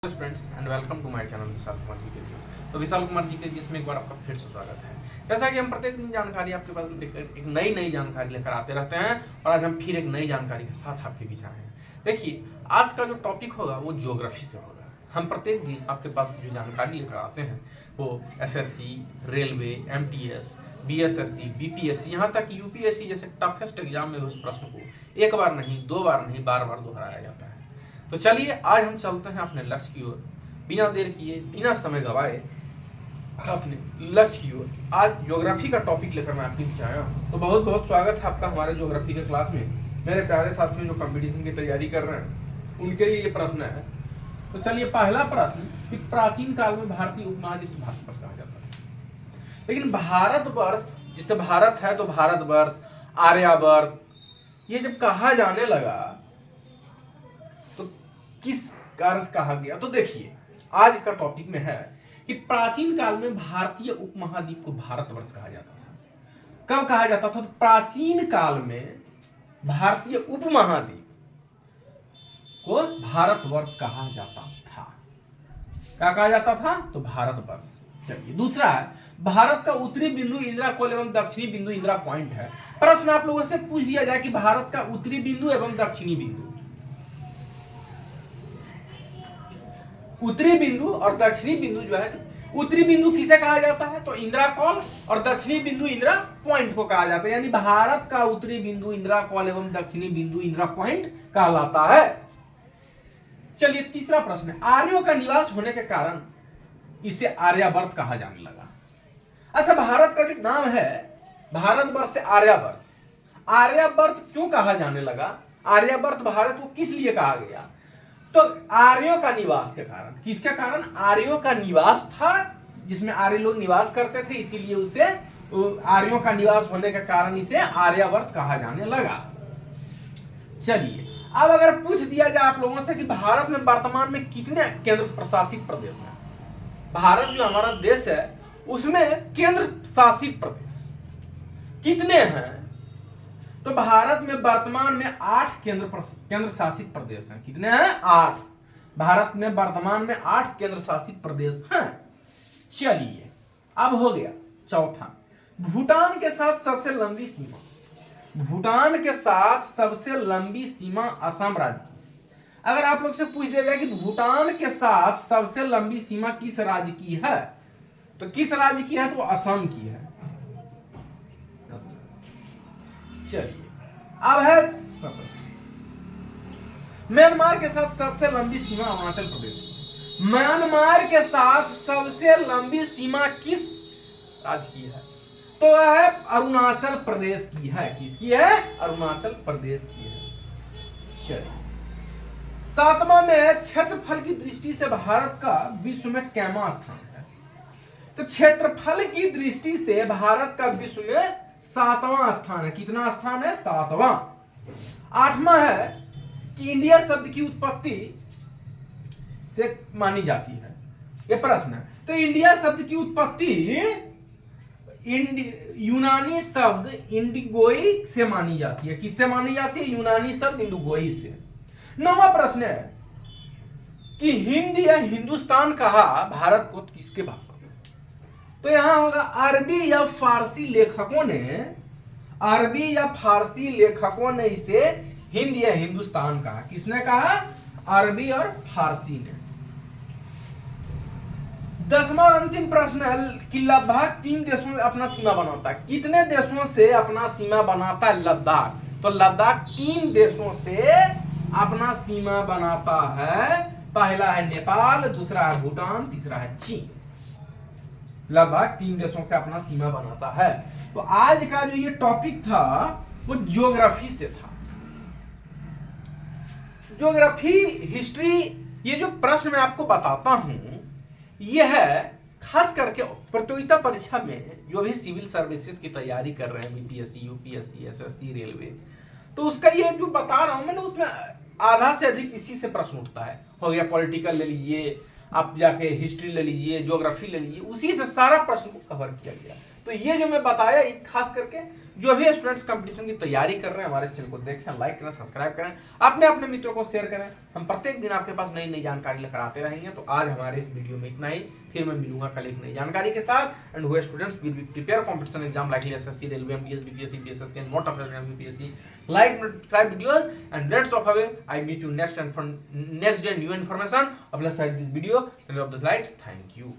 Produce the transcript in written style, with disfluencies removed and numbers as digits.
Friends and welcome to my channel Vishal Kumar ji के। तो विशाल कुमार जी के जिसमें एक बार आपका फिर से स्वागत है। जैसा कि हम प्रत्येक दिन जानकारी आपके पास लेकर एक नई जानकारी लेकर आते रहते हैं और आज हम फिर एक नई जानकारी के साथ आपके बीच आए हैं। देखिए, आज का जो टॉपिक होगा वो ज्योग्राफी से होगा। हम प्रत्येक दिन आपके पास जो जानकारी लेकर आते हैं वो SSC, railway, MTS, BSSC, BPSC, यहाँ तक यूपीएससी जैसे टफेस्ट एग्जाम में उस प्रश्न को एक बार नहीं, दो बार नहीं, बार बार दोहराया जाता है। तो चलिए आज हम चलते हैं अपने लक्ष्य की ओर, बिना देर किए, बिना समय गवाए अपने लक्ष्य की ओर। आज ज्योग्राफी का टॉपिक लेकर मैं आपके बीच आया हूँ। तो बहुत बहुत स्वागत है आपका हमारे ज्योग्राफी के क्लास में। मेरे प्यारे साथियों जो कंपटीशन की तैयारी कर रहे हैं उनके लिए ये प्रश्न है। तो चलिए, पहला प्रश्न कि प्राचीन काल में भारतीय उपमहाद्वीप भारतवर्ष कहा जाता है। लेकिन भारतवर्ष, जिससे भारत है तो भारतवर्ष, आर्यावर्त, ये जब कहा जाने लगा तो किस कारण से कहा गया? तो देखिए, आज का टॉपिक में है कि प्राचीन काल में भारतीय उपमहाद्वीप को भारतवर्ष कहा जाता था। कब कहा जाता था? तो प्राचीन काल में भारतीय उपमहाद्वीप को भारतवर्ष कहा जाता था। क्या कहा जाता था? तो भारतवर्ष। चलिए, दूसरा है भारत का उत्तरी बिंदु इंदिरा कोल एवं दक्षिणी बिंदु इंदिरा पॉइंट है। प्रश्न आप लोगों से पूछ दिया जाए कि भारत का उत्तरी बिंदु एवं दक्षिणी बिंदु, उत्तरी बिंदु और दक्षिणी बिंदु जो है, तो उत्तरी बिंदु किसे कहा जाता है? तो इंदिरा कॉल, और दक्षिणी बिंदु इंदिरा पॉइंट को कहा जाता है। यानी भारत का उत्तरी बिंदु इंदिरा कॉल एवं दक्षिणी बिंदु इंदिरा पॉइंट कहलाता है। चलिए, तीसरा प्रश्न है आर्यों का निवास होने के कारण इसे आर्यावर्त कहा जाने लगा। अच्छा, भारत का जो नाम है भारतवर्ष से आर्यावर्त, आर्यावर्त क्यों कहा जाने लगा? आर्यावर्त भारत को किस लिए कहा गया? तो आर्यों का निवास के कारण। किसके कारण? आर्यों का निवास था, जिसमें आर्य लोग निवास करते थे, इसीलिए उसे आर्यों का निवास होने के कारण इसे आर्यावर्त कहा जाने लगा। चलिए, अब अगर पूछ दिया जाए आप लोगों से कि भारत में वर्तमान में कितने केंद्र शासित प्रदेश हैं? भारत जो हमारा देश है उसमें केंद्र शासित प्रदेश कितने हैं? तो भारत में वर्तमान में 8 केंद्र शासित प्रदेश हैं। कितने हैं? 8। भारत में वर्तमान में 8 केंद्र शासित प्रदेश हैं। चलिए, अब हो गया चौथा, भूटान के साथ सबसे लंबी सीमा। भूटान के साथ सबसे लंबी सीमा असम राज्य की। अगर आप लोग से पूछ दिया जाए कि भूटान के साथ सबसे लंबी सीमा किस राज्य की है, तो किस राज्य की है? तो असम की है। चलिए, अब है म्यांमार के साथ सबसे लंबी सीमा अरुणाचल प्रदेश की। म्यांमार के साथ सबसे लंबी सीमा किस राज्य की है? तो वह है अरुणाचल प्रदेश की है। किसकी है? अरुणाचल प्रदेश की है। चलिए, सातवां में क्षेत्रफल की दृष्टि से भारत का विश्व में कैमा स्थान है? तो क्षेत्रफल की दृष्टि से भारत का विश्व में 7वां स्थान है। कितना स्थान है? 7वां। 8वां है कि इंडिया शब्द की उत्पत्ति से मानी जाती है। यह प्रश्न है। तो इंडिया शब्द की उत्पत्ति यूनानी शब्द इंडिगोई से मानी जाती है। किससे मानी जाती है? यूनानी शब्द इंडिगोई से। 9वां प्रश्न है कि हिंद या हिंदुस्तान कहा भारत को किसके भाषा? तो यहां होगा अरबी या फारसी लेखकों ने, अरबी या फारसी लेखकों ने इसे हिंद या हिंदुस्तान कहा। किसने कहा? अरबी और फारसी ने। 10वां और अंतिम प्रश्न है कि लद्दाख 3 देशों से अपना सीमा बनाता है। कितने देशों से अपना सीमा बनाता है लद्दाख? तो लद्दाख 3 देशों से अपना सीमा बनाता है। पहला है नेपाल, दूसरा है भूटान, तीसरा है चीन। लद्दाख 3 देशों से अपना सीमा बनाता है। तो आज का जो ये टॉपिक था वो ज्योग्राफी से था। ज्योग्राफी, हिस्ट्री, ये जो प्रश्न मैं आपको बताता हूं ये है खास करके प्रतियोगिता परीक्षा में जो भी सिविल सर्विसेज की तैयारी कर रहे हैं, बीपीएससी, यूपीएससी, एसएससी, रेलवे, तो उसका ये जो बता रहा हूं मैं, उसमें आधा से अधिक इसी से प्रश्न उठता है। हो गया पॉलिटिकल ले लीजिए, आप जाके हिस्ट्री ले लीजिए, ज्योग्राफी ले लीजिए, उसी से सारा प्रश्न को कवर किया गया। तो ये जो मैं बताया, एक खास करके जो भी स्टूडेंट्स कंपटीशन की तैयारी कर रहे हैं, हमारे चैनल को देखें, लाइक करें, सब्सक्राइब करें, अपने मित्रों को शेयर करें। हम प्रत्येक दिन आपके पास नई नई जानकारी लेकर आते रहेंगे। तो आज हमारे इस वीडियो में इतना ही, फिर मैं मिलूंगा कल एक नई जानकारी के साथ। एंड वो students will be prepare competition exam like SSC, railway, MTS, BPSC, BSSC and most of the UPSC, like, subscribe videos, and that's all. I meet you next day, new information. Of this video, and of the slides. Thank you.